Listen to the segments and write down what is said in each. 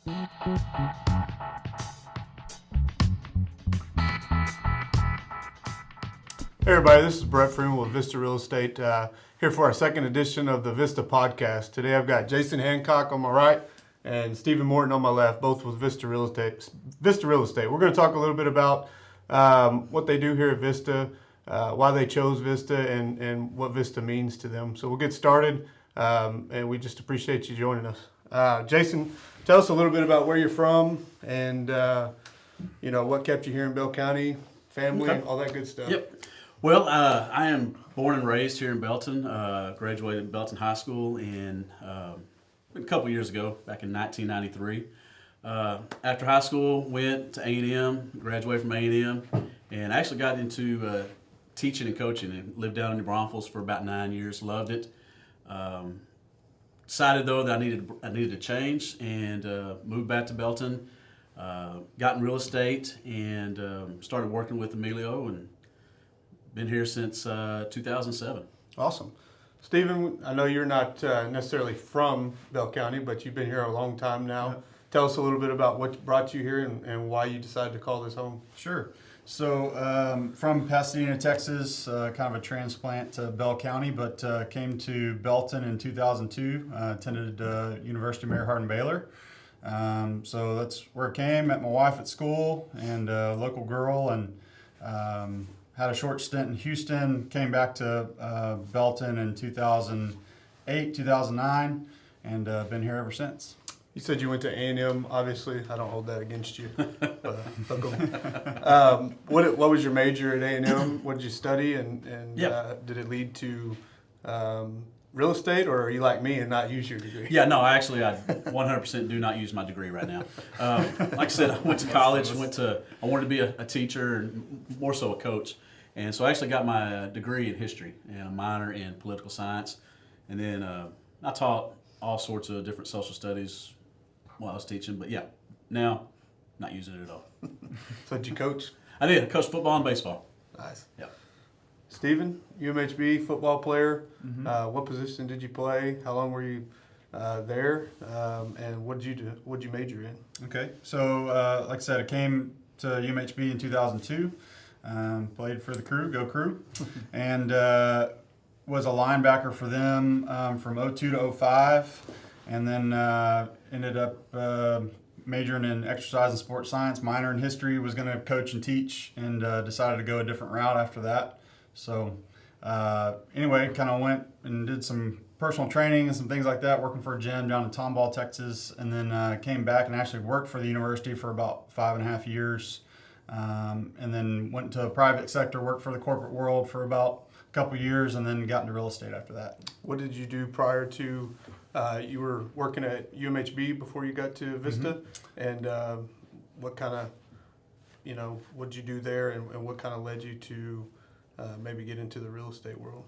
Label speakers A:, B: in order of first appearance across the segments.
A: Hey everybody, this is Brett Freeman with Vista Real Estate here for our second edition of the Vista podcast. Today I've got Jason Hancock on my right and Stephen Morton on my left, both with Vista Real Estate. We're going to talk a little bit about what they do here at Vista, why they chose Vista, and what Vista means to them. So we'll get started, and we just appreciate you joining us. Jason, tell us a little bit about where you're from and what kept you here in Bell County, family, all that good stuff.
B: Yep. Well, I am born and raised here in Belton. Graduated Belton High School a couple years ago, back in 1993. After high school, went to A&M, graduated from A&M, and actually got into teaching and coaching and lived down in New Braunfels for about 9 years. Loved it. Decided though that I needed to change and moved back to Belton. Got in real estate and started working with Emilio and been here since 2007.
A: Awesome. Stephen, I know you're not necessarily from Bell County, but you've been here a long time now.
C: Yep.
A: Tell us a little bit about what brought you here and why you decided to call this home.
C: Sure. So from Pasadena, Texas, kind of a transplant to Bell County, but came to Belton in 2002, attended University of Mary Hardin-Baylor. So that's where I came, met my wife at school and a local girl, and had a short stint in Houston, came back to Belton in 2008, 2009, and been here ever since.
A: You said you went to A&M. Obviously, I don't hold that against you. What was your major at A&M? What did you study, and did it lead to real estate, or are you like me and not use your degree?
B: Yeah, no, I 100% do not use my degree right now. Like I said, I went to college. I wanted to be a teacher and more so a coach. And so I actually got my degree in history and a minor in political science. And then I taught all sorts of different social studies while I was teaching. But yeah, now not using it at all.
A: So did you coach?
B: I did. I coached football and baseball.
A: Nice.
B: Yeah.
A: Stephen, UMHB football player.
C: Mm-hmm.
A: What position did you play? How long were you there? And what did you do? What did you major in?
C: Okay. So like I said, I came to UMHB in 2002. Played for the Crew, Go Crew, and was a linebacker for them from 02 to 05, and then ended up majoring in exercise and sports science, minor in history, was going to coach and teach, and decided to go a different route after that. So anyway, kind of went and did some personal training and some things like that, working for a gym down in Tomball, Texas, and then came back and actually worked for the university for about 5.5 years. And then went to the private sector, worked for the corporate world for about a couple years, and then got into real estate after that.
A: What did you do prior to, you were working at UMHB before you got to Vista? Mm-hmm. And what kind of, what did you do there, and what kind of led you to maybe get into the real estate world?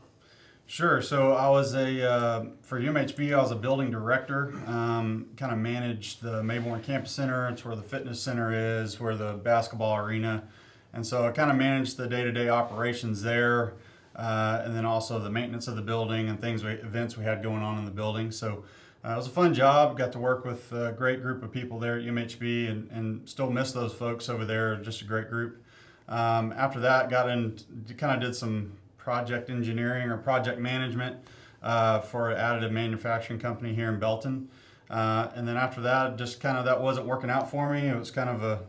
C: Sure. So I was for UMHB, I was a building director, kind of managed the Mayborn Campus Center. It's where the fitness center is, where the basketball arena. And so I kind of managed the day-to-day operations there, and then also the maintenance of the building and events we had going on in the building. So it was a fun job. Got to work with a great group of people there at UMHB, and still miss those folks over there. Just a great group. After that, did some project engineering or project management for an additive manufacturing company here in Belton. And then after that, that wasn't working out for me. It was kind of a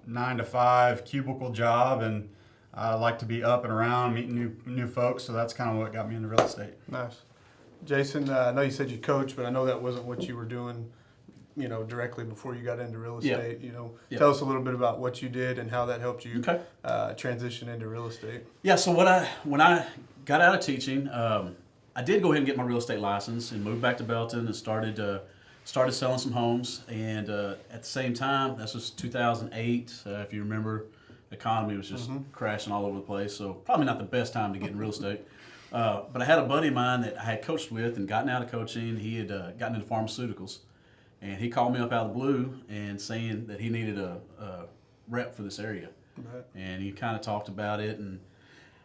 C: 9-to-5 cubicle job, and I like to be up and around, meeting new folks. So that's kind of what got me into real estate.
A: Nice. Jason, I know you said you coach, but I know that wasn't what you were doing, directly before you got into real estate. Tell us a little bit about what you did and how that helped you transition into real estate.
B: Yeah, so when I got out of teaching, I did go ahead and get my real estate license and moved back to Belton and started selling some homes. And at the same time, this was 2008, if you remember, the economy was just crashing all over the place. So probably not the best time to get in real estate. But I had a buddy of mine that I had coached with and gotten out of coaching. He had gotten into pharmaceuticals. And he called me up out of the blue and saying that he needed a rep for this area. Right. And he kind of talked about it, and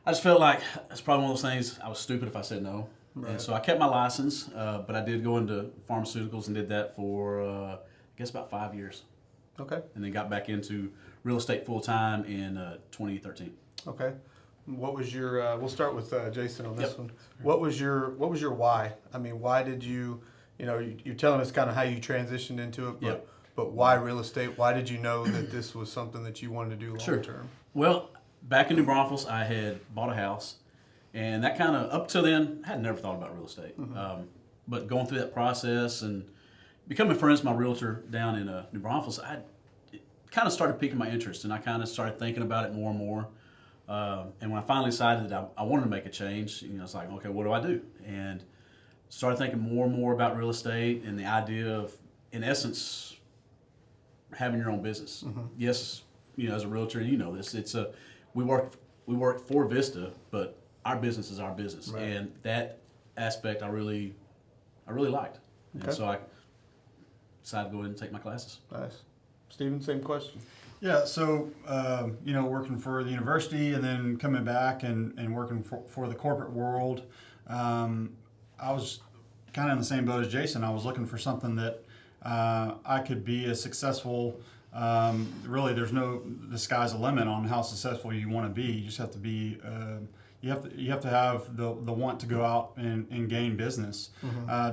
B: I just felt like it's probably one of those things, I was stupid if I said no. Right. And so I kept my license, but I did go into pharmaceuticals and did that for guess about 5 years,
A: Okay.
B: and then got back into real estate full time in 2013.
A: Okay. What was your? We'll start with Jason on this
B: Yep.
A: one. What was your why? I mean, why did you? You know, you're telling us kind of how you transitioned into it, but
B: Yep.
A: but why real estate? Why did you know that this was something that you wanted to do long
B: Sure.
A: term?
B: Well, back in New Braunfels, I had bought a house, and that kind of up till then, I had never thought about real estate. But going through that process and becoming friends with my realtor down in New Braunfels, it kind of started piquing my interest, and I kind of started thinking about it more and more. And when I finally decided that I wanted to make a change, it's like, okay, what do I do? And started thinking more and more about real estate and the idea of, in essence, having your own business. Yes, as a realtor, and you know this, we work for Vista, but our business is our business,
A: Right.
B: and that aspect I really liked,
A: Okay.
B: and so I decided to go ahead and take my classes.
A: Nice. Steven, same question.
C: Yeah, so working for the university and then coming back and working for the corporate world, I was kind of in the same boat as Jason. I was looking for something that I could be as successful. Really, the sky's the limit on how successful you want to be. You just have to be. You have to have the want to go out and gain business.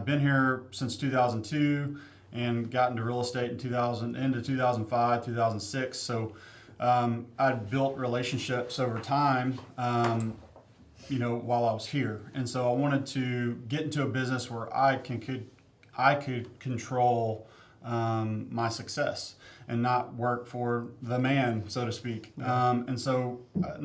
C: Been here since 2002. And got into real estate into 2005, 2006. So I'd built relationships over time, while I was here. And so I wanted to get into a business where I could control my success and not work for the man, so to speak. And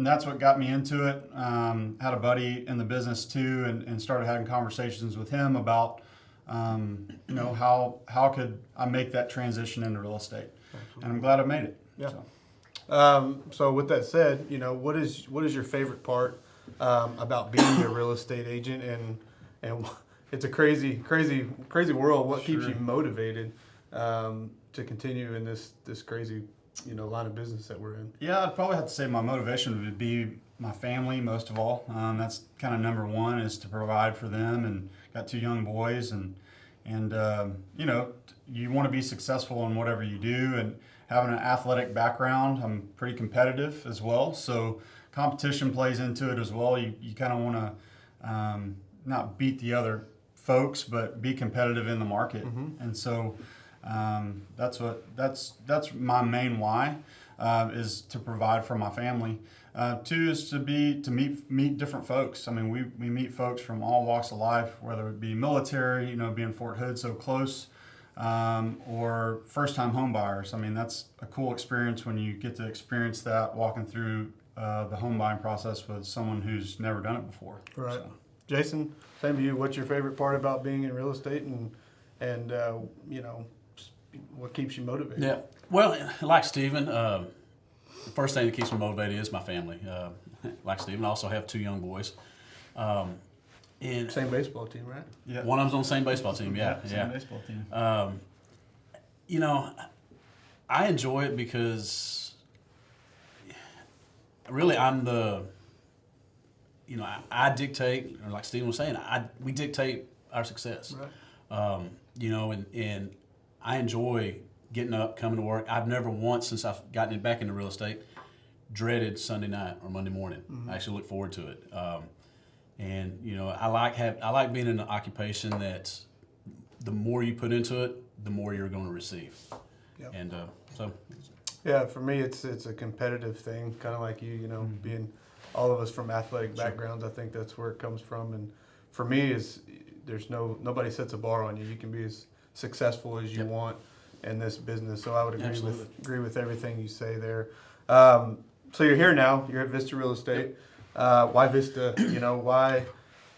C: that's what got me into it. Had a buddy in the business too, and started having conversations with him about how could I make that transition into real estate? And I'm glad I made it.
A: Yeah.
C: So.
A: So with that said, what is your favorite part about being a real estate agent? And it's a crazy world. What keeps you motivated to continue in this crazy line of business that we're in?
C: Yeah, I'd probably have to say my motivation would be my family most of all. That's kind of number one, is to provide for them, and got 2 young boys, and you want to be successful in whatever you do, and having an athletic background, I'm pretty competitive as well, so competition plays into it as well. You kind of want to not beat the other folks, but be competitive in the market. And so that's my main why, is to provide for my family. 2 is to meet different folks. I mean, we meet folks from all walks of life, whether it be military, being Fort Hood so close, or first-time home buyers. I mean, that's a cool experience when you get to experience that, walking through the home buying process with someone who's never done it before.
A: Right.
C: So.
A: Jason, same to you. What's your favorite part about being in real estate, and what keeps you motivated?
B: Yeah. Well, like Stephen, the first thing that keeps me motivated is my family. Like Stephen, I also have 2 young boys. And
A: Same baseball team, right?
C: Yeah.
B: one of them's on the same baseball team. Yeah.
C: Same baseball team.
B: I enjoy it because really I'm I dictate, or like Stephen was saying, we dictate our success.
A: Right.
B: And I enjoy getting up, coming to work. I've never once, since I've gotten back into real estate, dreaded Sunday night or Monday morning. I actually look forward to it. I like being in an occupation that the more you put into it, the more you're going to receive.
A: Yep.
B: And so.
A: Yeah, for me, it's a competitive thing, kind of like you, being all of us from athletic backgrounds. I think that's where it comes from. And for me, nobody sets a bar on you. You can be as successful as you want in this business. So I would agree with everything you say there. So you're here now. You're at Vista Real Estate. Why Vista?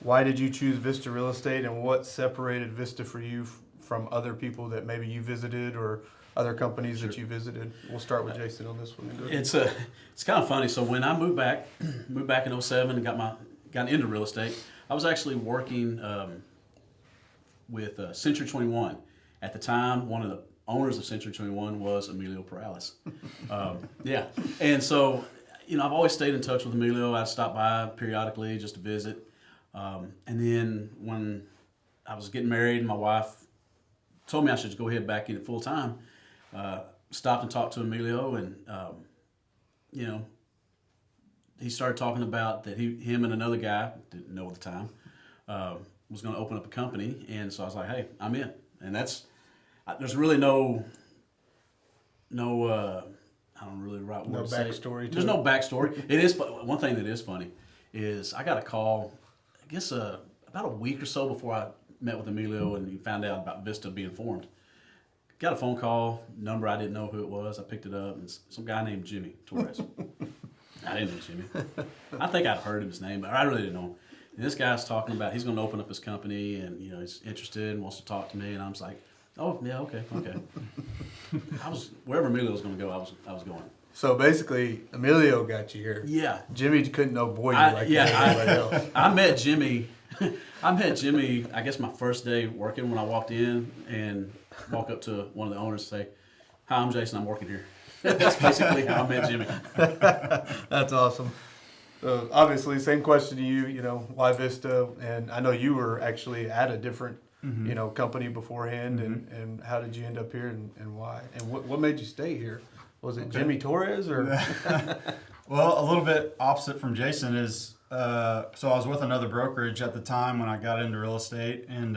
A: Why did you choose Vista Real Estate, and what separated Vista for you from other people that maybe you visited, or other companies that you visited? We'll start with Jason on this one.
B: It's kind of funny. So when I moved back in 07 and got into real estate, I was actually working with Century 21. At the time, one of the owners of Century 21 was Emilio Perales. Yeah, and so I've always stayed in touch with Emilio. I stopped by periodically just to visit. And then when I was getting married, my wife told me I should go ahead back in it full time. Stopped and talked to Emilio, and he started talking about that him and another guy, didn't know at the time, was going to open up a company, and so I was like, hey, I'm in. And there's really no I don't really right
A: No
B: word to say.
A: backstory to
B: There's
A: it.
B: no backstory. It is one thing that is funny is I got a call, I guess about a week or so before I met with Emilio and he found out about Vista being formed. Got a phone call, number I didn't know who it was. I picked it up, and it's some guy named Jimmy Torres. I didn't know Jimmy. I think I'd heard of his name, but I really didn't know him. And this guy's talking about he's going to open up his company, and he's interested and wants to talk to me. And I was like, oh yeah, okay. I was wherever Emilio was going to go. I was going.
A: So basically, Emilio got you here.
B: Yeah.
A: Jimmy couldn't know boy you like everybody else.
B: I met Jimmy. I guess my first day working when I walked in and walk up to one of the owners and say, "Hi, I'm Jason. I'm working here." That's basically how I met Jimmy.
A: That's awesome. So obviously, same question to you. Why Vista? And I know you were actually at a different, company beforehand. And how did you end up here, and why? And what made you stay here? Was it Jimmy Torres or?
C: Well, a little bit opposite from Jason is, so I was with another brokerage at the time when I got into real estate, and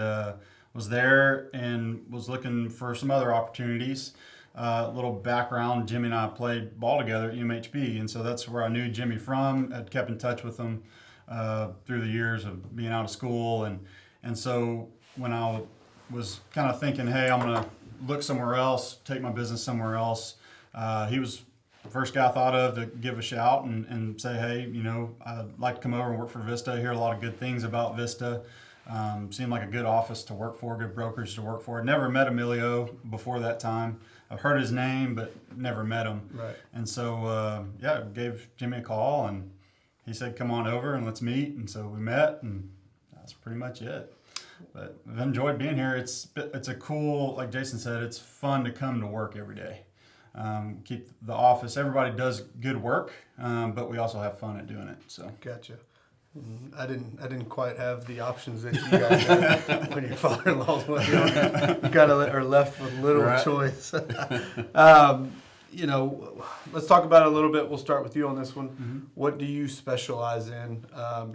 C: was there and was looking for some other opportunities. Little background, Jimmy and I played ball together at UMHB, and so that's where I knew Jimmy from. I'd kept in touch with him through the years of being out of school, and so when I was kind of thinking, hey, I'm going to look somewhere else, take my business somewhere else, he was the first guy I thought of to give a shout and say, hey, I'd like to come over and work for Vista. I hear a lot of good things about Vista. Seemed like a good office to work for, good brokerage to work for. Never met Emilio before that time. I've heard his name, but never met him.
A: Right.
C: And so, gave Jimmy a call, and he said, come on over and let's meet. And so we met, and that's pretty much it. But I've enjoyed being here. It's a cool, like Jason said, it's fun to come to work every day. Keep the office. Everybody does good work, but we also have fun at doing it. So
A: Gotcha. I didn't quite have the options that you guys had when your father-in-law was here. You kind of are left with little
B: Right.
A: choice. Let's talk about it a little bit. We'll start with you on this one. What do you specialize in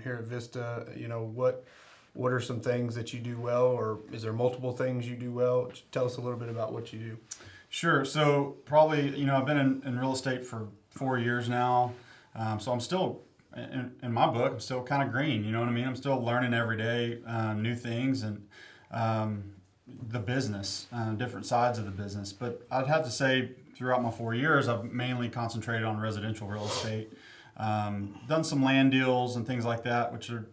A: here at Vista? What are some things that you do well, or is there multiple things you do well? Tell us a little bit about what you do.
C: Sure. So probably, I've been in real estate for 4 years now. So I'm still, in my book, I'm still kind of green. You know what I mean? I'm still learning every day new things and the business, different sides of the business. But I'd have to say throughout my 4 years, I've mainly concentrated on residential real estate. Done some land deals and things like that, which are,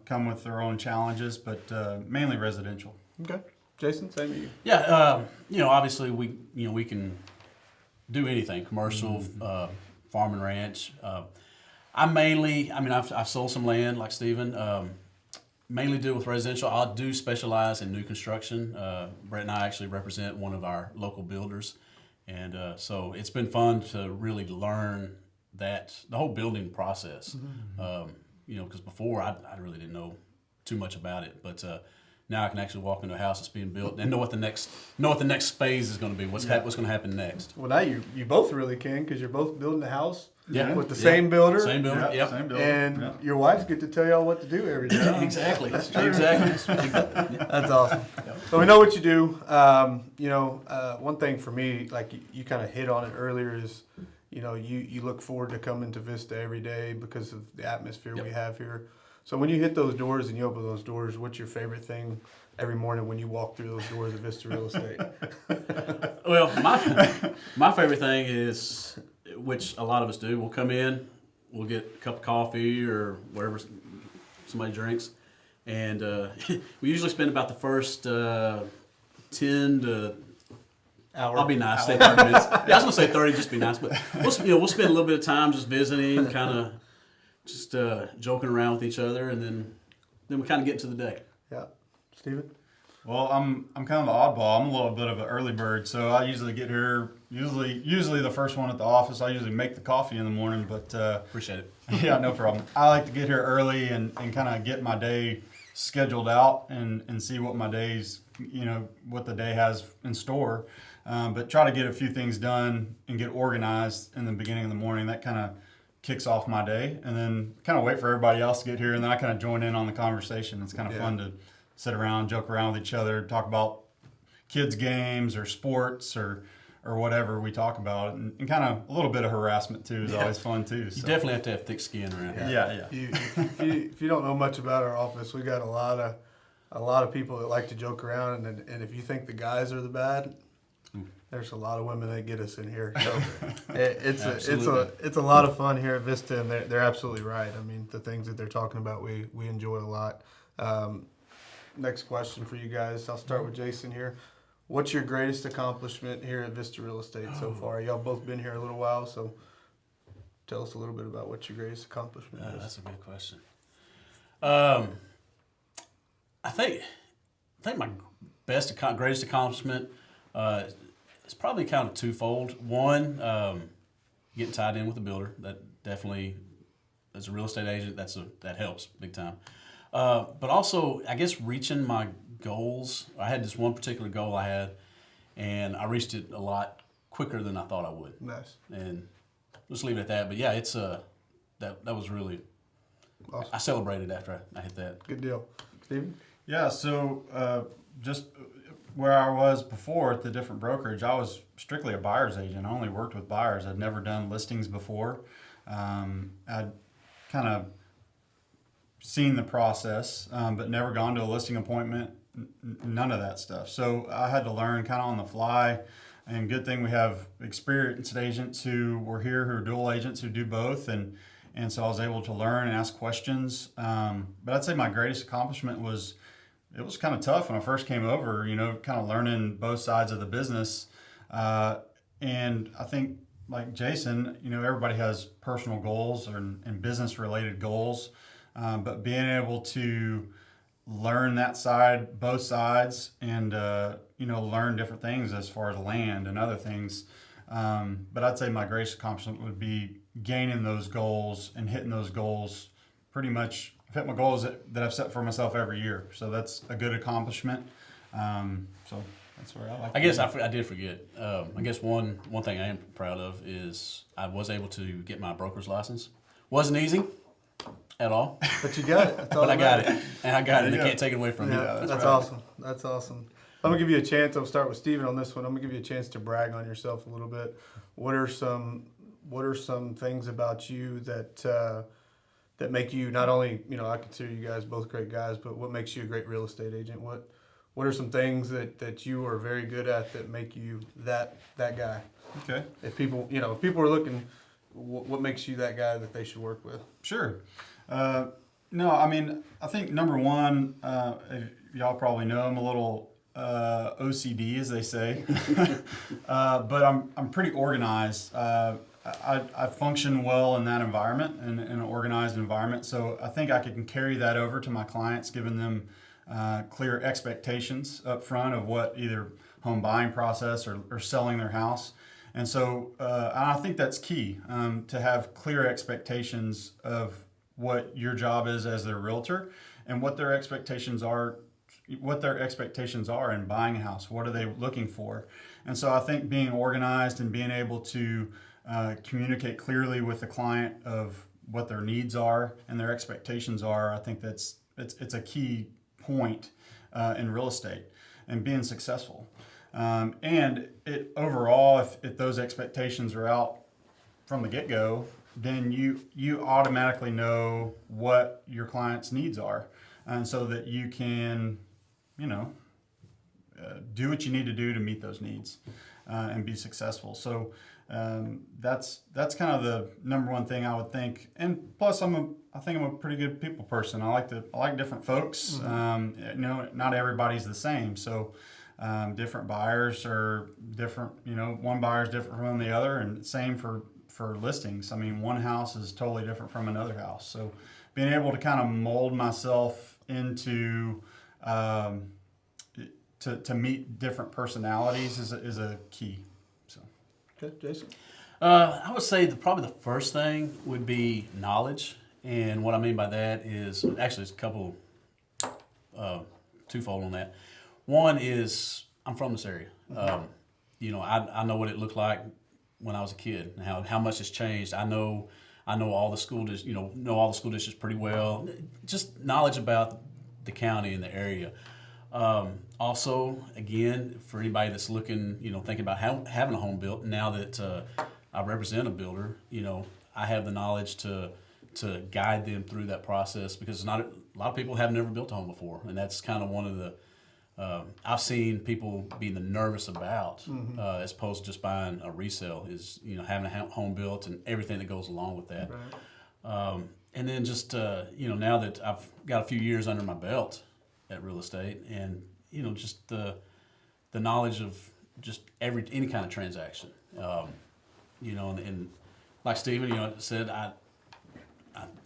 C: come with their own challenges, but mainly residential.
A: Okay. Jason, same to you.
B: Yeah, obviously we can do anything, commercial, farm and ranch. I've sold some land like Steven. Mainly deal with residential. I do specialize in new construction. Brett and I actually represent one of our local builders. And so it's been fun to really learn the whole building process. Because before I really didn't know too much about it, but now I can actually walk into a house that's being built and know what the next phase is going to be. What's going to happen next?
A: Well, now you both really can because you're both building a house with the
B: Yeah.
A: same builder.
B: Same builder. Yep.
C: Same builder.
A: And your wives get to tell y'all what to do every day.
B: Exactly. Exactly.
A: That's awesome. So we know what you do. One thing for me, like you kind of hit on it earlier, is you look forward to coming to Vista every day because of the atmosphere we have here. So when you hit those doors and you open those doors, what's your favorite thing every morning when you walk through those doors of Vista Real Estate?
B: Well, my favorite thing is, which a lot of us do, we'll come in, we'll get a cup of coffee or whatever somebody drinks, and we usually spend about the first 10 to
A: Hour.
B: I'll be nice, say 30 minutes. Yeah, I was gonna say 30, just be nice, but we'll spend a little bit of time just visiting, kind of just joking around with each other, and then we kind of get to the day.
A: Yeah. Steven?
C: Well, I'm kind of the oddball. I'm a little bit of an early bird, so I usually get here usually the first one at the office. I usually make the coffee in the morning, but
B: Appreciate it.
C: yeah, no problem. I like to get here early and kind of get my day scheduled out and see what my days, what the day has in store. But try to get a few things done and get organized in the beginning of the morning. That kind of kicks off my day, and then kind of wait for everybody else to get here, and then I kind of join in on the conversation. It's kind of fun to sit around, joke around with each other, talk about kids' games or sports or whatever we talk about, and kind of a little bit of harassment too is always fun too. So.
B: You definitely have to have thick skin around here.
C: Yeah.
A: If you don't know much about our office, we got a lot of people that like to joke around, and if you think the guys are the bad, there's a lot of women that get us in here. So it's a lot of fun here at Vista, and they're absolutely right. I mean, the things that they're talking about, we enjoy a lot. Next question for you guys. I'll start with Jason here. What's your greatest accomplishment here at Vista Real Estate so far? Y'all both been here a little while, so tell us a little bit about what your greatest accomplishment is.
B: That's a good question. I think my greatest accomplishment is probably kind of twofold. One, getting tied in with a builder. That definitely, as a real estate agent, that helps big time. But also, I guess reaching my goals. I had this one particular goal I had, and I reached it a lot quicker than I thought I would.
A: Nice.
B: And just leave it at that. But yeah, it's that was really
A: Awesome.
B: I celebrated after I hit that.
A: Good deal. Steven?
C: Yeah, so just where I was before at the different brokerage, I was strictly a buyer's agent. I only worked with buyers. I'd never done listings before. I'd kind of seen the process, but never gone to a listing appointment, none of that stuff. So I had to learn kind of on the fly. And good thing we have experienced agents who were here, who are dual agents, who do both. And so I was able to learn and ask questions. But I'd say my greatest accomplishment was, it was kind of tough when I first came over, kind of learning both sides of the business. And I think, like Jason, everybody has personal goals and business related goals. But being able to learn that side, both sides, and learn different things as far as land and other things. But I'd say my greatest accomplishment would be gaining those goals and hitting those goals. Pretty much hit my goals that I've set for myself every year. So that's a good accomplishment. So that's where I like.
B: I guess I did forget. I guess one thing I am proud of is I was able to get my broker's license. Wasn't easy at all.
A: But you got it. That's all
B: But I got
A: that
B: it, and I got it. And they can't take it away from me.
A: matters. Yeah, that's awesome. That's awesome. I'm gonna give you a chance. I'll start with Steven on this one. I'm gonna give you a chance to brag on yourself a little bit. What are some things about you that make you not only, I consider you guys both great guys, but what makes you a great real estate agent? What are some things that you are very good at that make you that guy?
C: Okay.
A: If people are looking, what makes you that guy that they should work with?
C: Sure. No, I mean, I think number one, y'all probably know I'm a little OCD, as they say, but I'm pretty organized. I function well in that environment, in an organized environment. So I think I can carry that over to my clients, giving them clear expectations up front of what either home buying process or selling their house. And so I think that's key, to have clear expectations of what your job is as their realtor and what their expectations are in buying a house. What are they looking for? And so I think being organized and being able to communicate clearly with the client of what their needs are and their expectations are, I think it's a key point in real estate and being successful. And it overall, if those expectations are out from the get-go, then you automatically know what your client's needs are, and so that you can, do what you need to do to meet those needs and be successful. So that's kind of the number one thing I would think. And plus, I think I'm a pretty good people person. I like different folks.
A: Mm-hmm.
C: Not everybody's the same. So. Different buyers are different, one buyer is different from the other, and same for listings. I mean, one house is totally different from another house. So being able to kind of mold myself into, to meet different personalities is a key. So.
A: Okay, Jason?
B: I would say probably the first thing would be knowledge. And what I mean by that is, actually, it's a couple twofold on that. One is I'm from this area. I know what it looked like when I was a kid, and how much has changed. I know all the school know all the school districts pretty well. Just knowledge about the county and the area. Also, again, for anybody that's looking, thinking about having a home built, now that I represent a builder, I have the knowledge to guide them through that process, because a lot of people have never built a home before, and that's kind of one of the I've seen people being nervous about, as opposed to just buying a resale, is having a home built and everything that goes along with that.
A: Right.
B: And then just now that I've got a few years under my belt at real estate, and just the knowledge of just any kind of transaction, and like Stephen said, I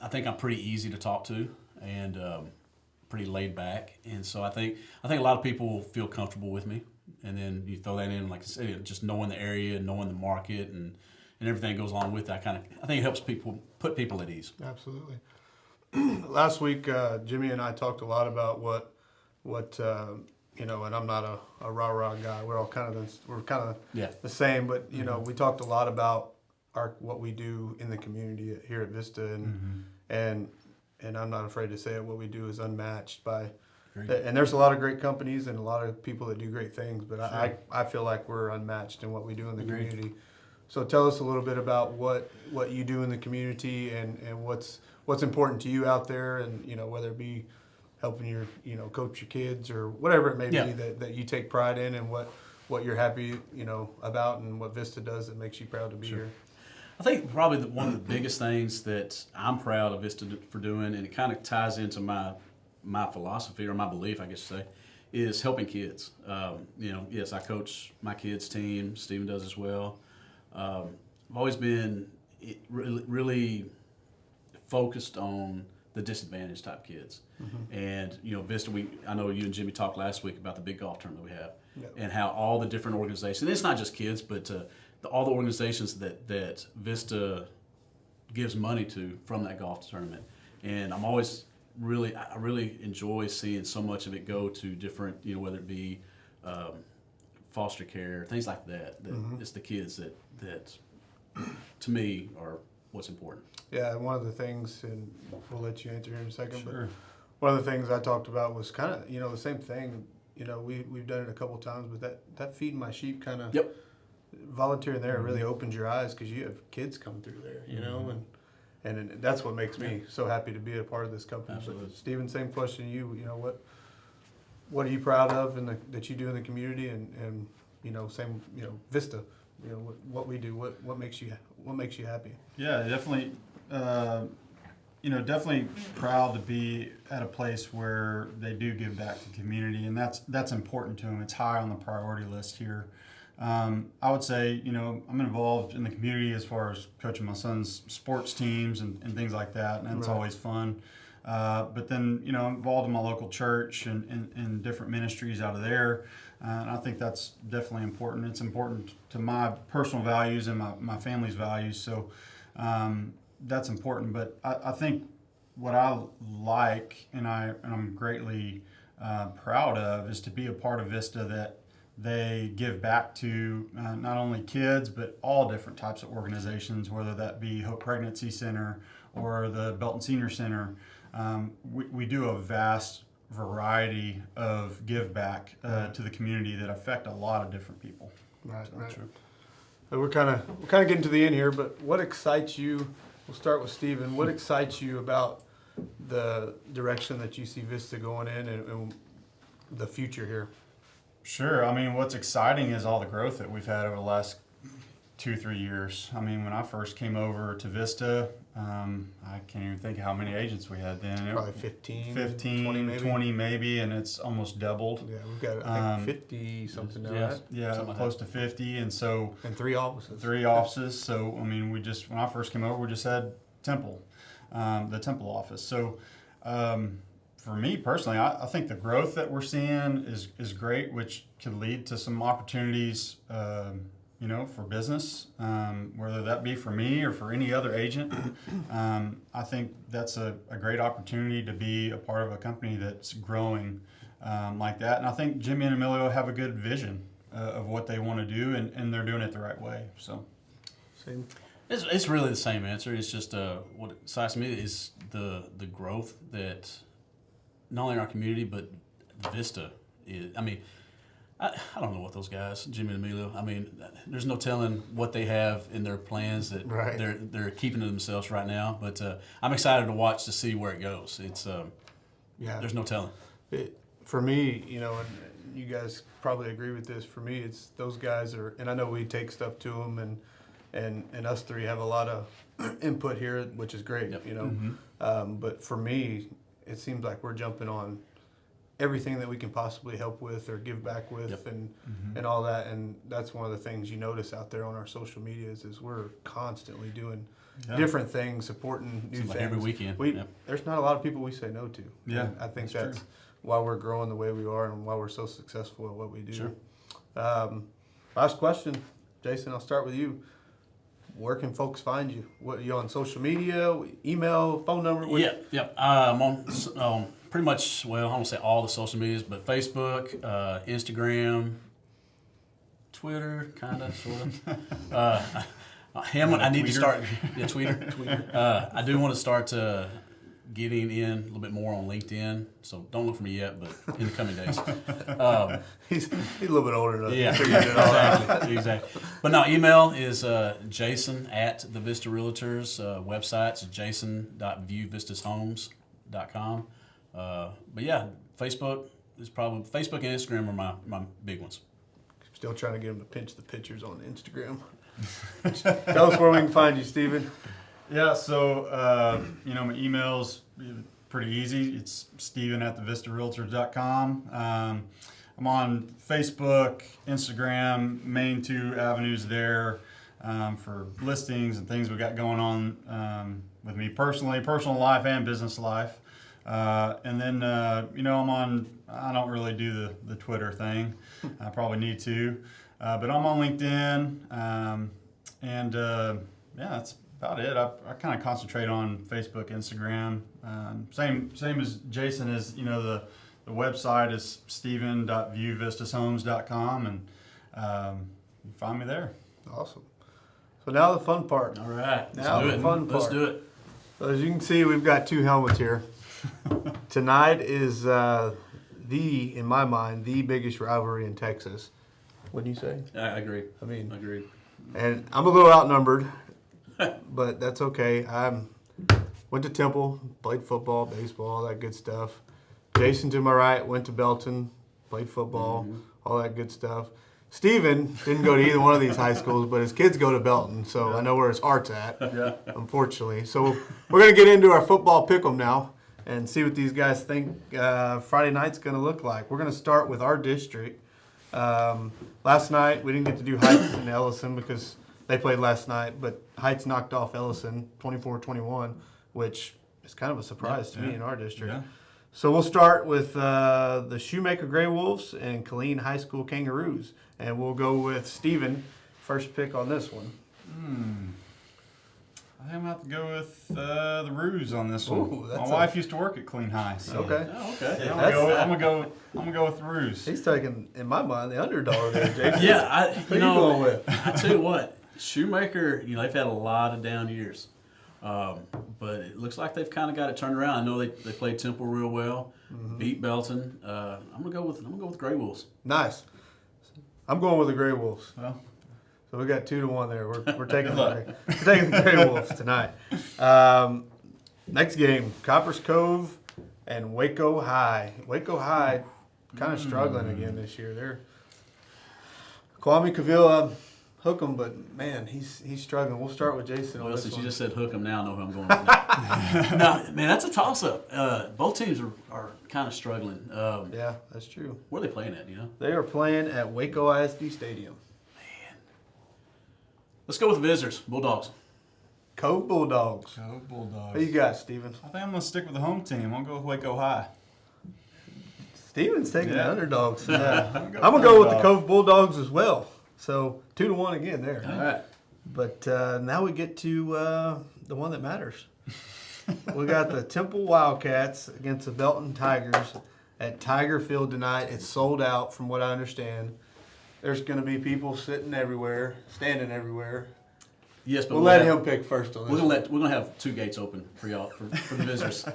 B: think I'm pretty easy to talk to, and pretty laid back, and so I think a lot of people feel comfortable with me. And then you throw that in, like I said, just knowing the area, knowing the market, and everything that goes along with that. I think it helps put people at ease.
A: Absolutely. Last week, Jimmy and I talked a lot about what and I'm not a rah-rah guy. We're all kind of the same, but we talked a lot about what we do in the community here at Vista, and I'm not afraid to say it. What we do is unmatched and there's a lot of great companies and a lot of people that do great things, but sure. I feel like we're unmatched in what we do in the community. So tell us a little bit about what you do in the community, and what's important to you out there, and whether it be helping your coach your kids or whatever it may be that you take pride in, and what you're happy about, and what Vista does that makes you proud to be here.
B: I think probably one of the biggest things that I'm proud of Vista for doing, and it kind of ties into my philosophy, or my belief, I guess you say, is helping kids. Yes, I coach my kids' team. Stephen does as well. I've always been really focused on the disadvantaged type kids. And Vista, I know you and Jimmy talked last week about the big golf tournament we have, and how all the different organizations, and it's not just kids, but all the organizations that Vista gives money to from that golf tournament. And I'm always I really enjoy seeing so much of it go to different, whether it be foster care, things like that. It's the kids that to me are what's important.
A: Yeah, and one of the things, and we'll let you answer here in a second,
C: Sure.
A: but one of the things I talked about was kind of the same thing. We've done it a couple times, but that feeding my sheep kind of volunteering there really opens your eyes, because you have kids come through there, and that's what makes me so happy to be a part of this company.
B: Absolutely.
A: But Stephen, same question to you. What are you proud of that you do in the community, and same Vista, what we do, what makes you happy?
C: Yeah, definitely. Definitely proud to be at a place where they do give back to the community, and that's important to them. It's high on the priority list here. I would say, I'm involved in the community as far as coaching my son's sports teams and things like that, and it's always fun. But then, I'm involved in my local church and different ministries out of there. And I think that's definitely important. It's important to my personal values and my family's values. So that's important. But I think what I like and I'm greatly proud of is to be a part of Vista that they give back to not only kids, but all different types of organizations, whether that be Hope Pregnancy Center or the Belton Senior Center. We do a vast variety of give back to the community that affect a lot of different people.
A: Right,
C: So,
A: right.
C: sure.
A: So we're kind of getting to the end here, but what excites you? We'll start with Stephen. What excites you about the direction that you see Vista going in, and the future here?
C: Sure. I mean, what's exciting is all the growth that we've had over the last 2-3 years. I mean, when I first came over to Vista, I can't even think of how many agents we had then.
A: Probably 15,
C: 20 maybe, and it's almost doubled.
A: Yeah, we've got, I think, 50 something now, right?
C: Yeah,
B: Something like
C: close to 50, and so
A: And 3 offices.
C: 3 offices. So, I mean, when I first came over, we just had Temple, the Temple office. So, for me personally, I think the growth that we're seeing is great, which could lead to some opportunities for business, whether that be for me or for any other agent. I think that's a great opportunity to be a part of a company that's growing like that. And I think Jimmy and Emilio have a good vision of what they want to do, and they're doing it the right way. So,
A: Same.
B: It's really the same answer. It's just what excites me is the growth that not only in our community but Vista is. I mean, I don't know what those guys, Jimmy and Emilio. I mean, there's no telling what they have in their plans that
A: Right.
B: they're keeping to themselves right now. But I'm excited to watch to see where it goes. It's
A: Yeah.
B: there's no telling.
A: For me, and you guys probably agree with this. For me, it's those guys are, and I know we take stuff to them, and us three have a lot of input here, which is great.
B: Yep.
A: But for me, it seems like we're jumping on everything that we can possibly help with or give back with,
B: Yep.
A: and all that. And that's one of the things you notice out there on our social medias is we're constantly doing different things, supporting new
B: Seems
A: things.
B: like every weekend. Yep.
A: There's not a lot of people we say no to.
C: Yeah,
A: And I think
C: that's
A: that's why we're growing the way we are and why we're so successful at what we do.
B: Sure.
A: Last question, Jason, I'll start with you. Where can folks find you? What, are you on social media, email, phone number?
B: Yep. I'm on pretty much, well, I won't say all the social medias, but Facebook, Instagram, Twitter, kind of, sort of. I need to start, Twitter. I do want to start getting in a little bit more on LinkedIn, so don't look for me yet, but in the coming days.
A: He's a little bit older enough.
B: Yeah,
A: to figure it all out.
B: exactly. But no, email is Jason at the Vista Realtors websites, jason.viewvistashomes.com. But yeah, Facebook and Instagram are my big ones.
A: Still trying to get him to pinch the pictures on Instagram. Tell us where we can find you, Steven.
C: yeah. So, my email's pretty easy. It's steven@thevistarealtors.com. I'm on Facebook, Instagram, main two avenues there for listings and things we got going on with me personally, personal life and business life. And then, I'm on, I don't really do the Twitter thing. I probably need to. But I'm on LinkedIn. That's about it. I kind of concentrate on Facebook, Instagram. Same as Jason is, the website is steven.viewvistashomes.com, and you can find me there.
A: Awesome. So now the fun part.
B: All right,
A: Now the fun
B: Let's
A: part.
B: do it.
A: So as you can see, we've got two helmets here. Tonight is in my mind, the biggest rivalry in Texas. Wouldn't you say?
B: I agree.
A: I mean,
B: Agreed.
A: and I'm a little outnumbered, but that's okay. Went to Temple, played football, baseball, all that good stuff. Jason to my right went to Belton, played football, all that good stuff. Steven didn't go to either one of these high schools, but his kids go to Belton, so I know where his heart's at, unfortunately. So we're going to get into our football pick'em now and see what these guys think Friday night's going to look like. We're going to start with our district. Last night, we didn't get to do Heights and Ellison because they played last night, but Heights knocked off Ellison 24-21, which is kind of a surprise to me in our district.
C: Yeah.
A: So we'll start with the Shoemaker Grey Wolves and Killeen High School Kangaroos. And we'll go with Steven, first pick on this one.
C: I think I'm going to have to go with the Roos on this one.
A: Ooh,
C: My
A: that's
C: wife used to work at Clean High, so
A: Okay.
B: Oh, okay.
C: yeah,
A: That's-
C: I'm gonna go with the Roos.
A: He's taking, in my mind, the underdog there, Jason.
B: Yeah,
A: Who you going with?
B: I tell you what, Shoemaker, they've had a lot of down years, but it looks like they've kind of got it turned around. I know they played Temple real well, beat Belton. I'm gonna go with Grey Wolves.
A: Nice. I'm going with the Grey Wolves.
C: Well,
A: So we got 2-1 there. We're taking
C: luck.
A: we're taking the Grey Wolves tonight. Next game, Coppers Cove and Waco High. Waco High kind of struggling again this year. They're Kwame Kavila, hook 'em, but man, he's struggling. We'll start with Jason on
B: Well,
A: this
B: since
A: one.
B: you just said hook 'em now, I know who I'm going with. No, man, that's a toss-up. Both teams are kind of struggling.
A: Yeah, that's true.
B: Where are they playing at,
A: They are playing at Waco ISD Stadium.
B: Let's go with the visitors, Bulldogs.
A: Cove Bulldogs.
C: go Bulldogs.
A: Who you got, Steven?
C: I think I'm gonna stick with the home team. I'll go with Waco High.
A: Steven's taking the
C: Yeah.
A: underdogs.
C: Yeah,
A: I'm gonna go with the Cove Bulldogs as well. So 2-1 again there.
B: All right.
A: But now we get to the one that matters. We got the Temple Wildcats against the Belton Tigers at Tiger Field tonight. It's sold out from what I understand. There's going to be people sitting everywhere, standing everywhere.
B: Yes, but
A: We'll let him pick first on this.
B: we're gonna have 2 gates open for y'all for the visitors.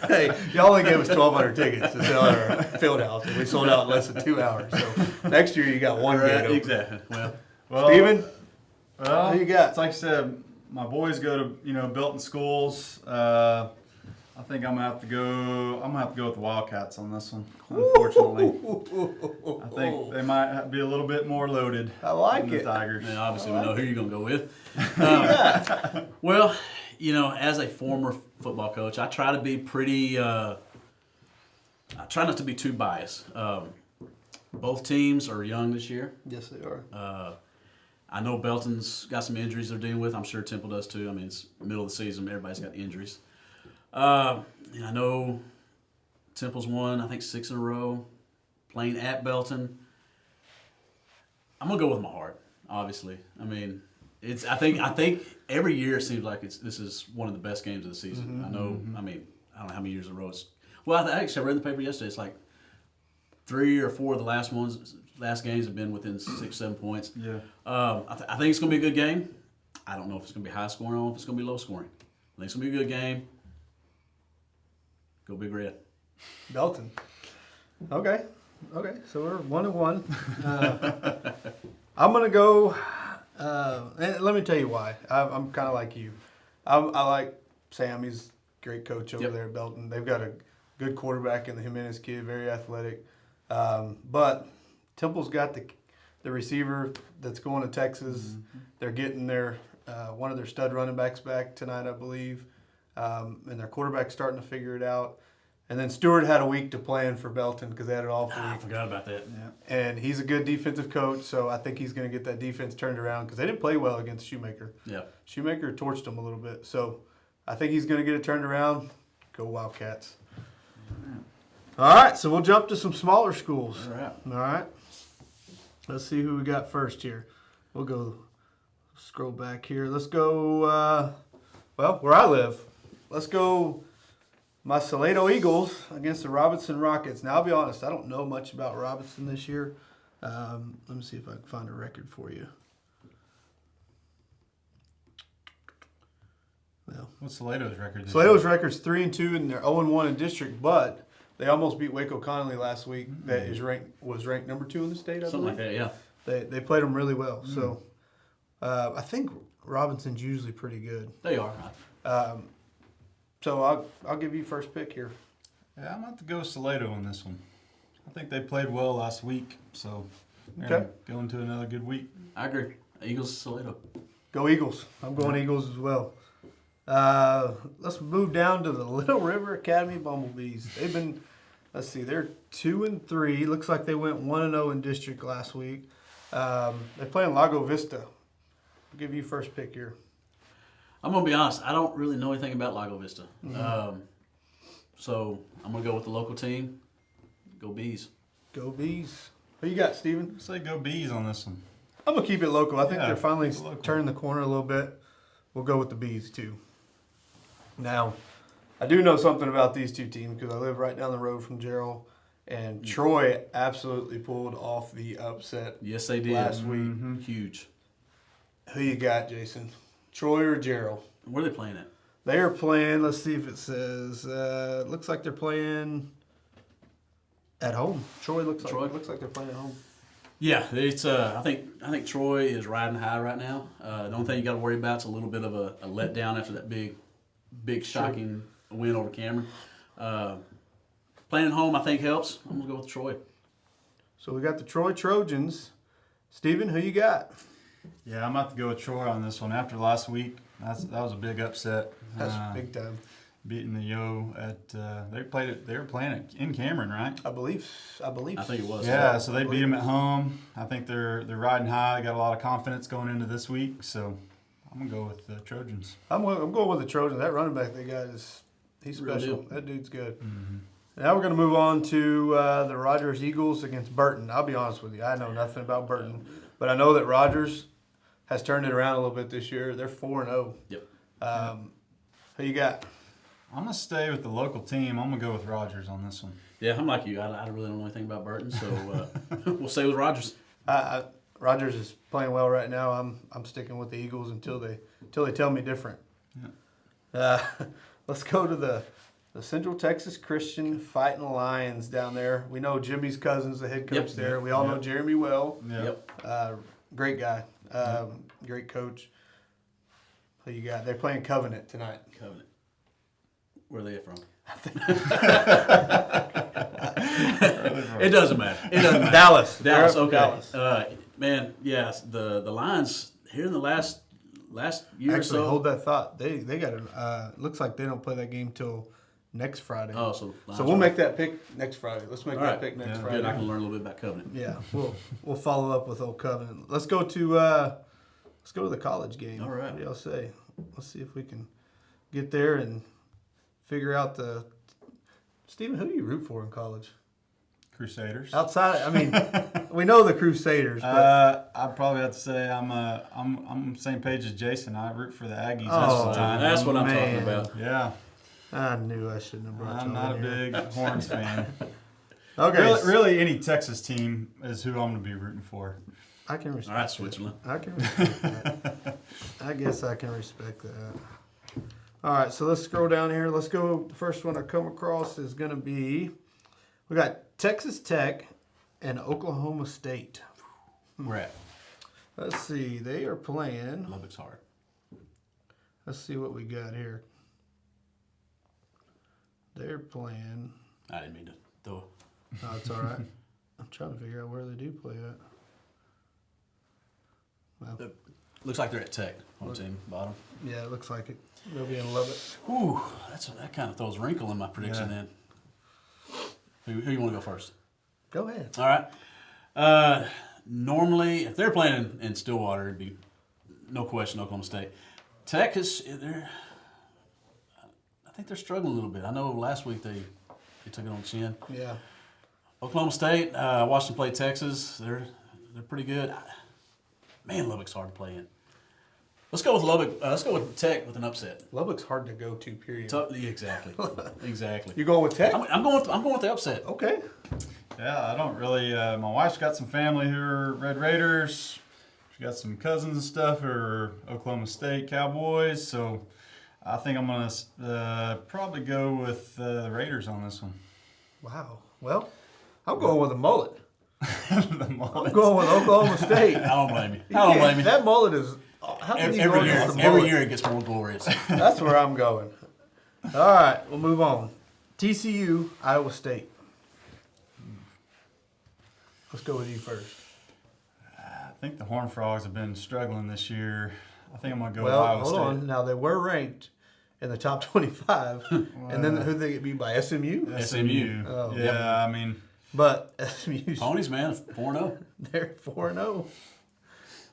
A: Hey, y'all only gave us 1,200 tickets to sell at our field house, and we sold out in less than 2 hours. So next year you got one gate open.
B: Exactly.
C: Well,
A: Steven,
C: well,
A: who you got?
C: It's like I said, my boys go to Belton schools. I think I'm gonna have to go with the Wildcats on this one. Unfortunately, I think they might be a little bit more loaded.
A: I like
C: than the
A: it.
C: Tigers.
B: And obviously, we know who you're gonna go with. Well, as a former football coach, I try to be pretty. I try not to be too biased. Both teams are young this year.
A: Yes, they are.
B: I know Belton's got some injuries they're dealing with. I'm sure Temple does too. I mean, it's middle of the season. Everybody's got injuries. And I know Temple's won, I think, 6 in a row, playing at Belton. I'm gonna go with my heart, obviously. I mean, I think every year it seems like this is one of the best games of the season. I know. I mean, I don't know how many years in a row it's. Well, I read in the paper yesterday. It's like 3 or 4 of the last games have been within 6, 7 points.
C: Yeah.
B: I think it's gonna be a good game. I don't know if it's gonna be high scoring. I don't know if it's gonna be low scoring. I think it's gonna be a good game. Go Big Red.
A: Belton. Okay. So we're 1-1. I'm gonna go. And let me tell you why. I'm kind of like you. I like Sam. He's a great coach over there at Belton. They've got a good quarterback in the Jimenez kid, very athletic. But Temple's got the receiver that's going to Texas. They're getting their one of their stud running backs back tonight, I believe. And their quarterback's starting to figure it out. And then Stewart had a week to plan for Belton because they had it all for
B: I
A: week.
B: forgot about that.
C: Yeah.
A: And he's a good defensive coach, so I think he's going to get that defense turned around because they didn't play well against Shoemaker.
B: Yeah.
A: Shoemaker torched them a little bit. So I think he's going to get it turned around. Go Wildcats. All right, so we'll jump to some smaller schools.
B: All right.
A: All right. Let's see who we got first here. We'll go scroll back here. Let's go, where I live. Let's go my Salado Eagles against the Robinson Rockets. Now, I'll be honest, I don't know much about Robinson this year. Let me see if I can find a record for you. Well,
C: What's Salado's record? this
A: Salado's
C: year?
A: record's 3-2, and they're 0-1 in district, but they almost beat Waco Connolly last week. That was ranked number 2 in the state, I
B: Something
A: believe.
B: like that, yeah.
A: They played them really well. So I think Robinson's usually pretty good.
B: They are.
A: So I'll give you first pick here.
C: Yeah, I'm going to have to go with Salado on this one. I think they played well last week, so they're
A: Okay.
C: going to another good week.
B: I agree. Eagles, Salado.
A: Go Eagles. I'm going Eagles as well. Let's move down to the Little River Academy Bumblebees. They've been, they're 2-3. Looks like they went 1-0 in district last week. They're playing Lago Vista. I'll give you first pick here.
B: I'm going to be honest. I don't really know anything about Lago Vista. So I'm going to go with the local team. Go Bees.
A: Go Bees. Who you got, Steven?
C: Say go Bees on this one.
A: I'm going to keep it local. I think
C: Yeah,
A: they're finally
C: keep it local.
A: turning the corner a little bit. We'll go with the Bees, too. Now, I do know something about these two teams because I live right down the road from Gerald, and Troy absolutely pulled off the upset
B: Yes, they did.
A: last week.
B: Huge.
A: Who you got, Jason? Troy or Gerald?
B: Where are they playing at?
A: They are playing, let's see if it says, looks like they're playing at home. Troy looks like they're playing at home.
B: Yeah, it's. I think Troy is riding high right now. The only thing you got to worry about is a little bit of a letdown after that big shocking win over Cameron. Playing at home, I think helps. I'm gonna go with Troy.
A: So we got the Troy Trojans. Steven, who you got?
C: Yeah, I'm about to go with Troy on this one. After last week, that was a big upset.
A: That's big time.
C: Beating the Yo at they were playing it in Cameron, right?
A: I believe.
B: I think it was.
C: Yeah, so they beat them at home. I think they're riding high. They got a lot of confidence going into this week, so I'm gonna go with the Trojans.
A: I'm going with the Trojans. That running back they got he's
B: Real
A: special.
B: deal.
A: That dude's good. Now we're going to move on to the Rogers Eagles against Burton. I'll be honest with you. I know nothing about Burton. but I know that Rogers has turned it around a little bit this year. They're 4-0.
B: Yep.
A: Who you got?
C: I'm gonna stay with the local team. I'm gonna go with Rogers on this one.
B: Yeah, I'm like you. I really don't know anything about Burton, so we'll stay with Rogers.
A: Rogers is playing well right now. I'm sticking with the Eagles until they tell me different. Let's go to the Central Texas Christian Fighting Lions down there. We know Jimmy's cousin's the head coach
B: Yep.
A: there. We all know Jeremy well.
B: Yep.
A: Great guy. Great coach. Who you got? They're playing Covenant tonight.
B: Covenant. Where are they from? It doesn't matter. It doesn't matter.
A: Dallas.
B: Dallas.
A: They're up
B: Okay.
A: Dallas.
B: Man, yes. The Lions here in the last year or
A: Actually,
B: so.
A: hold that thought. They got a. Looks like they don't play that game till next Friday.
B: Oh, so Lions
A: we'll
B: are-
A: make that pick next Friday. Let's make
B: All
A: that
B: right.
A: pick next
C: Yeah.
A: Friday.
B: Good. I can learn a little bit about Covenant.
A: Yeah, we'll follow up with old Covenant. Let's go to the college game.
B: All right.
A: What do y'all say? Let's see if we can get there and figure out the. Steven, who do you root for in college?
C: Crusaders.
A: Outside, I mean, we know the Crusaders, but
C: I'd probably have to say I'm on the same page as Jason. I root for the Aggies
A: Oh,
C: most of the time.
B: That's what I'm
A: man.
B: talking about.
C: Yeah,
A: I knew I shouldn't have brought
C: I'm
A: y'all
C: not a
A: in here.
C: big Horns fan.
A: Okay,
C: Really, any Texas team is who I'm going to be rooting for.
A: I can
B: All
A: respect.
B: right,
A: that.
B: Switzerland.
A: I can respect that. I guess I can respect that. All right, so let's scroll down here. Let's go. The first one I come across is going to be, we got Texas Tech and Oklahoma State.
B: Where at?
A: Let's see. They are playing.
B: Lubbock's hard.
A: Let's see what we got here. They're playing.
B: I didn't mean to throw.
A: No, it's all right. I'm trying to figure out where they do play at. Well,
B: Looks like they're at Tech. Home team, bottom.
A: yeah, it looks like it. They'll be in Lubbock.
B: Ooh, that kind of throws a wrinkle in my prediction
C: Yeah.
B: then. Who you want to go first?
A: Go ahead.
B: All right. Normally, if they're playing in Stillwater, it'd be no question Oklahoma State. Tech is I think they're struggling a little bit. I know last week they took it on the chin.
A: Yeah.
B: Oklahoma State, watched them play Texas. They're pretty good. Man, Lubbock's hard to play in. Let's go with Lubbock. Let's go with Tech with an upset.
A: Lubbock's hard to go to, period.
B: Exactly. Exactly.
A: You going with Tech?
B: I'm going with the upset.
A: Okay.
C: Yeah, I don't really. My wife's got some family who are Red Raiders. She's got some cousins and stuff who are Oklahoma State Cowboys. So I think I'm going to probably go with the Raiders on this one.
A: Wow. Well, I'm going with a mullet.
C: The
A: I'm
C: mullet.
A: going with Oklahoma State.
B: I don't blame you. I don't blame you.
A: That mullet is. How can you go
B: Every year,
A: against the
B: every
A: mullet?
B: year it gets more glorious.
A: That's where I'm going. All right, we'll move on. TCU, Iowa State. Let's go with you first.
C: I think the Horned Frogs have been struggling this year. I think I'm going to go
A: Well,
C: with Iowa
A: hold
C: State.
A: on. Now they were ranked in the top 25, and then who they get beat by SMU.
B: SMU.
A: Oh.
C: Yeah, I mean,
A: But SMU,
B: Ponies, man, 4-0.
A: they're 4-0.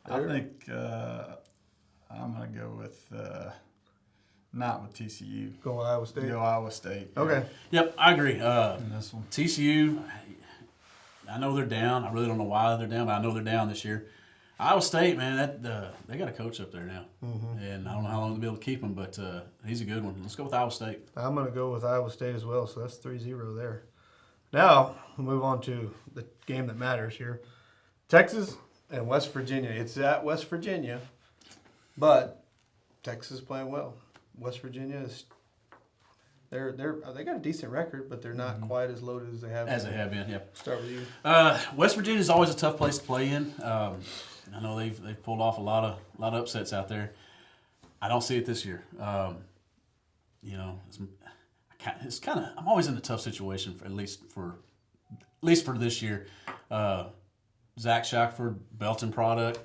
C: I think I'm going to go with not with TCU.
A: Go with Iowa State.
C: Go Iowa State.
A: Okay.
B: Yep, I agree.
C: In this one.
B: TCU, I know they're down. I really don't know why they're down, but I know they're down this year. Iowa State, man, they got a coach up there now, and I don't know how long they'll be able to keep him, but he's a good one. Let's go with Iowa State.
A: I'm going to go with Iowa State as well, so that's 3-0 there. Now, we'll move on to the game that matters here. Texas and West Virginia. It's at West Virginia, but Texas is playing well. West Virginia is they got a decent record, but they're not quite as loaded as they have.
B: As they have been, yeah.
A: Start with you.
B: West Virginia is always a tough place to play in. I know they've pulled off a lot of upsets out there. I don't see it this year. It's kind of I'm always in a tough situation for at least for this year. Zach Shackford, Belton product,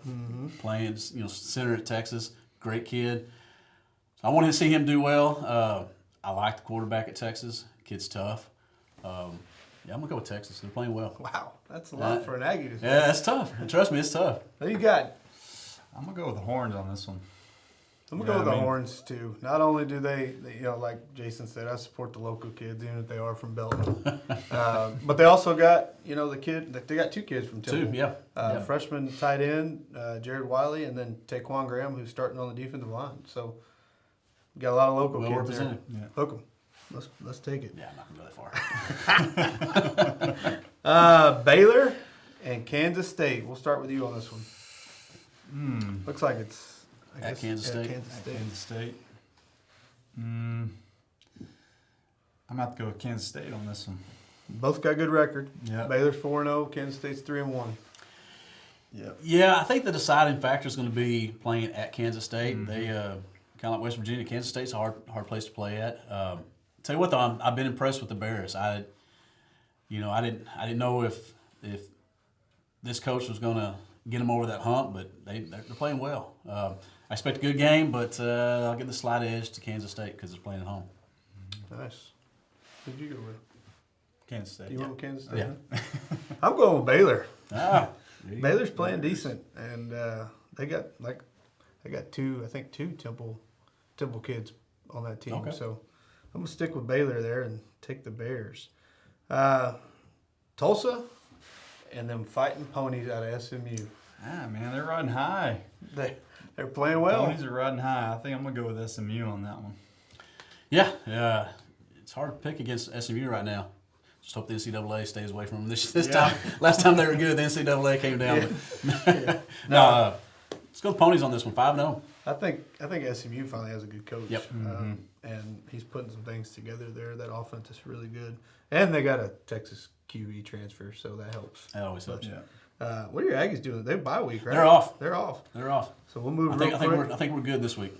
B: playing center at Texas, great kid. So I wanted to see him do well. I like the quarterback at Texas. Kid's tough. Yeah, I'm gonna go with Texas. They're playing well.
A: Wow, that's a lot for an Aggie to say.
B: Yeah, that's tough. And trust me, it's tough.
A: Who you got?
C: I'm going to go with the Horns on this one.
A: I'm gonna go with the Horns too. Not only do they, like Jason said, I support the local kids, even if they are from Belton. But they also got, the kid. They got 2 kids from Temple.
B: Two, yeah.
A: Freshman tight end Jared Wiley, and then Taquan Graham, who's starting on the defensive line. So we got a lot of local
B: Well
A: kids
B: represented.
A: there. Hook 'em. Let's take it.
B: Yeah, I'm not gonna go that far.
A: Baylor and Kansas State. We'll start with you on this one. Looks like it's
B: At Kansas State.
A: Kansas State.
C: Kansas State. I'm about to go with Kansas State on this one.
A: Both got good record.
C: Yeah.
A: Baylor's 4-0. Kansas State's 3-1.
C: Yep.
B: Yeah, I think the deciding factor is going to be playing at Kansas State. They kind of like West Virginia. Kansas State's a hard place to play at. Tell you what, though, I've been impressed with the Bears. I didn't know if this coach was going to get them over that hump, but they're playing well. I expect a good game, but I'll give the slight edge to Kansas State because they're playing at home.
A: Nice. Who'd you go with?
C: Kansas State.
A: You went with Kansas State?
B: Yeah.
A: I'm going with Baylor.
B: Ah, there you go.
A: Baylor's playing decent, and they got two Temple kids on that team.
B: Okay.
A: So I'm gonna stick with Baylor there and take the Bears. Tulsa, and them fighting ponies out of SMU.
C: Man, they're riding high.
A: They're playing well.
C: Ponies are riding high. I think I'm gonna go with SMU on that one.
B: Yeah, it's hard to pick against SMU right now. Just hope the NCAA stays away from them this time. Last time they were good, the NCAA came down.
A: Yeah.
B: No, let's go with Ponies on this one, 5-0.
A: I think SMU finally has a good coach.
B: Yep.
A: And he's putting some things together there. That offense is really good, and they got a Texas QB transfer, so that helps.
B: That always helps.
C: Yeah.
A: What are your Aggies doing? They bye week, right?
B: They're off.
A: They're off.
B: They're off.
A: So we'll move
B: I
A: real quick.
B: think we're good this week.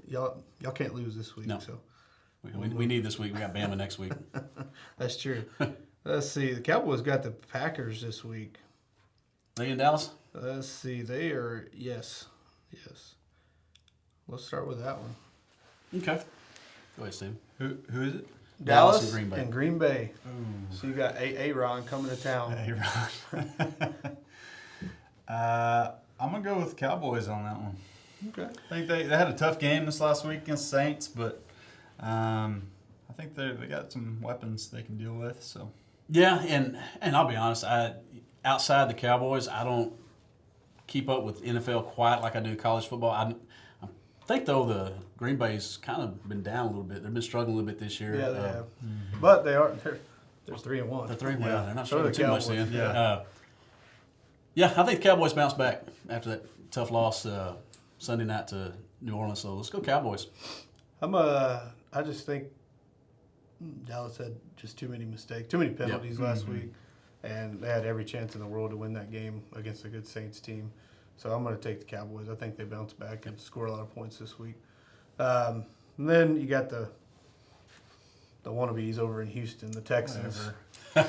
A: Y'all can't lose this week.
B: No.
A: So
B: We need this week. We got Bama next week.
A: that's true. Let's see. The Cowboys got the Packers this week.
B: They in Dallas?
A: Let's see. They are yes. Let's start with that one.
B: Okay. Go ahead, Steve.
C: Who is it?
B: Dallas
A: Dallas
B: and Green Bay.
A: So you got Aaron coming to town.
C: Hey, Ron. I'm gonna go with Cowboys on that one.
A: Okay.
C: I think they had a tough game this last week against Saints, but I think they got some weapons they can deal with. So
B: Yeah, and I'll be honest, outside the Cowboys, I don't keep up with NFL quite like I do college football. I think, though, the Green Bay's kind of been down a little bit. They've been struggling a little bit this year.
A: Yeah, they have. But they're 3-1.
B: They're 3-1.
C: Yeah.
B: They're not
A: So are
B: struggling
A: the
B: too much
A: Cowboys.
B: then. Yeah, I think the Cowboys bounce back after that tough loss Sunday night to New Orleans. So let's go Cowboys.
A: I just think Dallas had just too many mistakes, too many penalties last week, and they had every chance in the world to win that game against a good Saints team. So I'm going to take the Cowboys. I think they bounce back and score a lot of points this week. And then you got the wannabes over in Houston, the Texans. And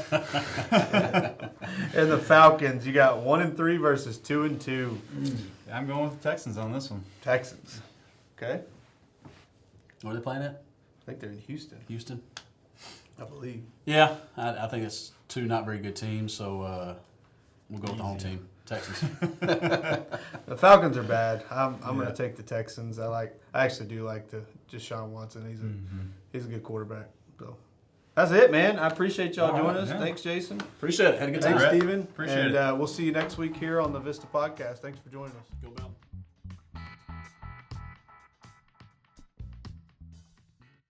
A: the Falcons. You got 1-3 versus 2-2
C: I'm going with the Texans on this one.
A: Texans. Okay,
B: Where are they playing at?
A: I think they're in Houston,
B: Houston?
A: I believe.
B: Yeah, I think it's two not very good teams, so we'll go with the home team, Texans.
A: The Falcons are bad. I'm going to take the Texans. I actually do like Deshaun Watson. He's a good quarterback. So that's it, man. I appreciate y'all
B: All
A: joining
B: right,
A: us.
C: yeah.
A: Thanks, Jason.
B: Appreciate it. Had a good time.
A: Thanks,
C: Brett.
A: Steven.
C: Appreciate
A: and
C: it.
A: we'll see you next week here on the Vista Podcast. Thanks for joining us.
B: Go Bell.